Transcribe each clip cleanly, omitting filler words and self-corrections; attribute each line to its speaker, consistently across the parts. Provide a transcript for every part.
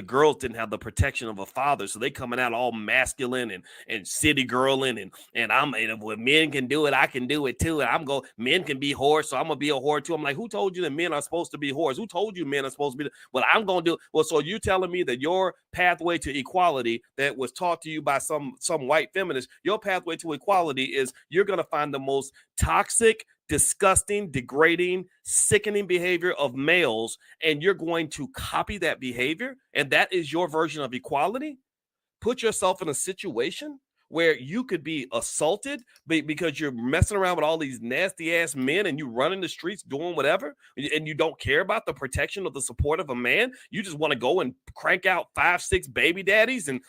Speaker 1: girls didn't have the protection of a father, so they coming out all masculine and city girling and when men can do it, I can do it too. And men can be whores, so I'm gonna be a whore too. I'm like, who told you that men are supposed to be whores? Who told you men are supposed to be? Well, I'm gonna do. Well, so you telling me that your pathway to equality that was taught to you by some white feminist, your pathway to equality is you're gonna find the most toxic, disgusting, degrading, sickening behavior of males, and you're going to copy that behavior, and that is your version of equality? Put yourself in a situation where you could be assaulted because you're messing around with all these nasty ass men and you run in the streets doing whatever, and you don't care about the protection or the support of a man. You just want to go and crank out 5-6 baby daddies and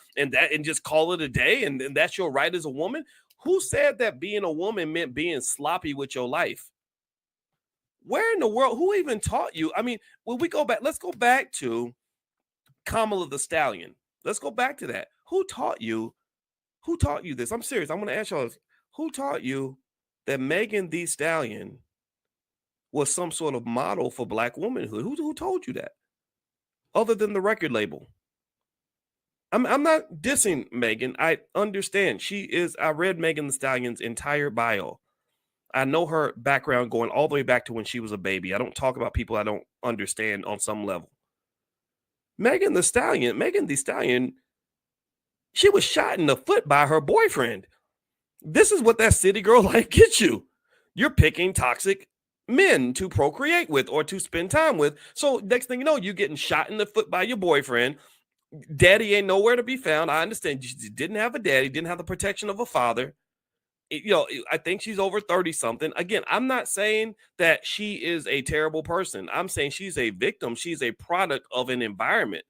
Speaker 1: just call it a day, and that's your right as a woman. Who said that being a woman meant being sloppy with your life? Where in the world? Who even taught you? I mean, when we go back, let's go back to Kamala the Stallion. Let's go back to that. Who taught you? Who taught you this? I'm serious. I'm going to ask y'all this. Who taught you that Megan Thee Stallion was some sort of model for Black womanhood? Who told you that? Other than the record label. I'm not dissing Megan. I understand. I read Megan Thee Stallion's entire bio. I know her background going all the way back to when she was a baby. I don't talk about people I don't understand on some level. Megan Thee Stallion, she was shot in the foot by her boyfriend. This is what that city girl life gets you. You're picking toxic men to procreate with or to spend time with. So next thing you know, you're getting shot in the foot by your boyfriend. Daddy ain't nowhere to be found. I understand you didn't have a daddy, didn't have the protection of a father. I think she's over 30 something. Again, I'm not saying that she is a terrible person. I'm saying she's a victim. She's a product of an environment.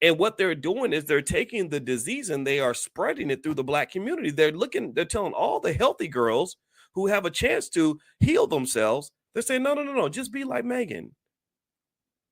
Speaker 1: And what they're doing is they're taking the disease and they are spreading it through the Black community. They're telling all the healthy girls who have a chance to heal themselves. They're saying, no, just be like Megan.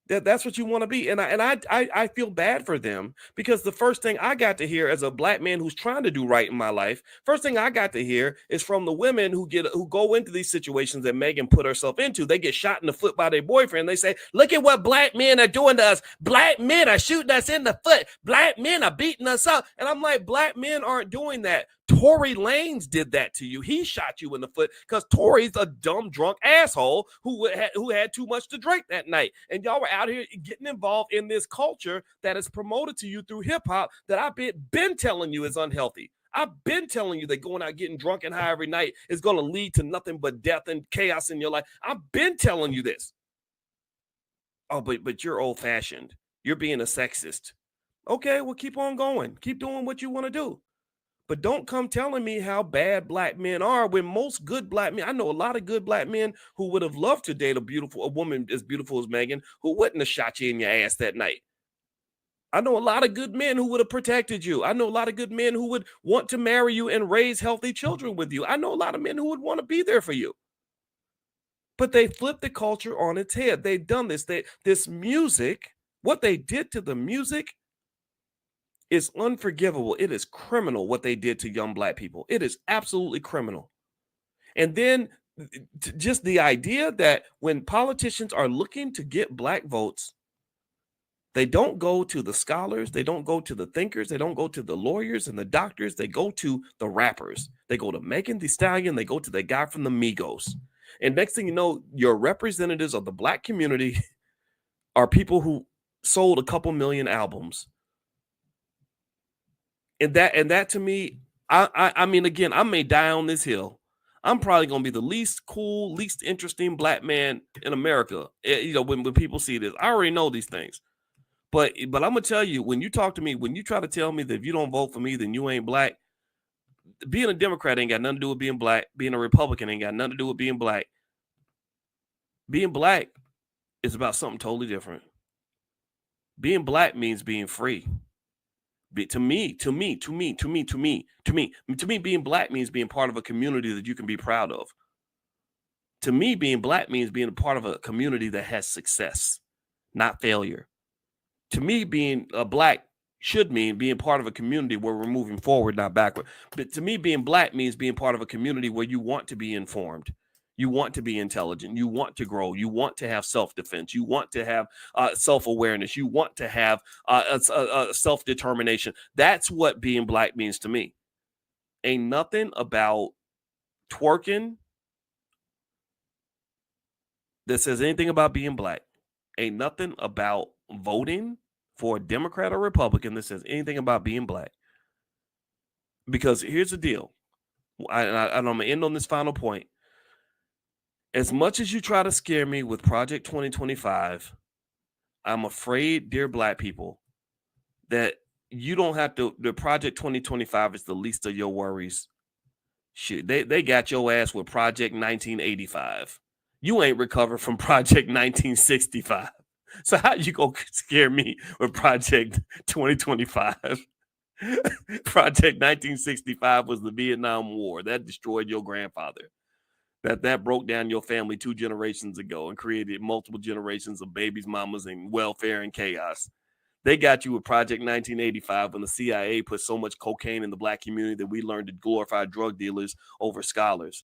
Speaker 1: That's what you want to be. And I feel bad for them, because the first thing I got to hear as a Black man who's trying to do right in my life, first thing I got to hear is from the women who go into these situations that Megan put herself into. They get shot in the foot by their boyfriend. They say, look at what Black men are doing to us. Black men are shooting us in the foot. Black men are beating us up. And I'm like, Black men aren't doing that. Tory Lanez did that to you. He shot you in the foot because Tory's a dumb, drunk asshole who had too much to drink that night. And y'all were out here getting involved in this culture that is promoted to you through hip hop that I've been telling you is unhealthy. I've been telling you that going out getting drunk and high every night is going to lead to nothing but death and chaos in your life. I've been telling you this. Oh, but you're old fashioned. You're being a sexist. Okay, well, keep on going. Keep doing what you want to do. But don't come telling me how bad Black men are when most good Black men, I know a lot of good Black men who would have loved to date a woman as beautiful as Megan, who wouldn't have shot you in your ass that night. I know a lot of good men who would have protected you. I know a lot of good men who would want to marry you and raise healthy children with you. I know a lot of men who would want to be there for you. But they flipped the culture on its head. They've done this. This music, what they did to the music is unforgivable. It is criminal what they did to young Black people. It is absolutely criminal. And then just the idea that when politicians are looking to get Black votes, they don't go to the scholars, they don't go to the thinkers, they don't go to the lawyers and the doctors, they go to the rappers. They go to Megan Thee Stallion, they go to the guy from the Migos. And next thing you know, your representatives of the Black community are people who sold a couple million albums. And that to me, I mean, again, I may die on this hill. I'm probably going to be the least cool, least interesting Black man in America. When people see this, I already know these things. But I'm going to tell you, when you talk to me, when you try to tell me that if you don't vote for me, then you ain't Black, being a Democrat ain't got nothing to do with being Black. Being a Republican ain't got nothing to do with being Black. Being Black is about something totally different. Being Black means being free. To me, being Black means being part of a community that you can be proud of. To me, being Black means being a part of a community that has success, not failure. To me, being a Black should mean being part of a community where we're moving forward, not backward. But to me, being Black means being part of a community where you want to be informed. You want to be intelligent. You want to grow. You want to have self-defense. You want to have self-awareness. You want to have self-determination. That's what being black means to me. Ain't nothing about twerking that says anything about being black. Ain't nothing about voting for a Democrat or Republican that says anything about being black. Because here's the deal. And I'm going to end on this final point. As much as you try to scare me with Project 2025, I'm afraid, dear black people, that you don't have to. The Project 2025 is the least of your worries. Shit, they got your ass with Project 1985. You ain't recovered from Project 1965. So how you gonna scare me with Project 2025? Project 1965 was the Vietnam War that destroyed your grandfather. That broke down your family 2 generations ago and created multiple generations of babies, mamas, and welfare and chaos. They got you with Project 1985 when the CIA put so much cocaine in the black community that we learned to glorify drug dealers over scholars.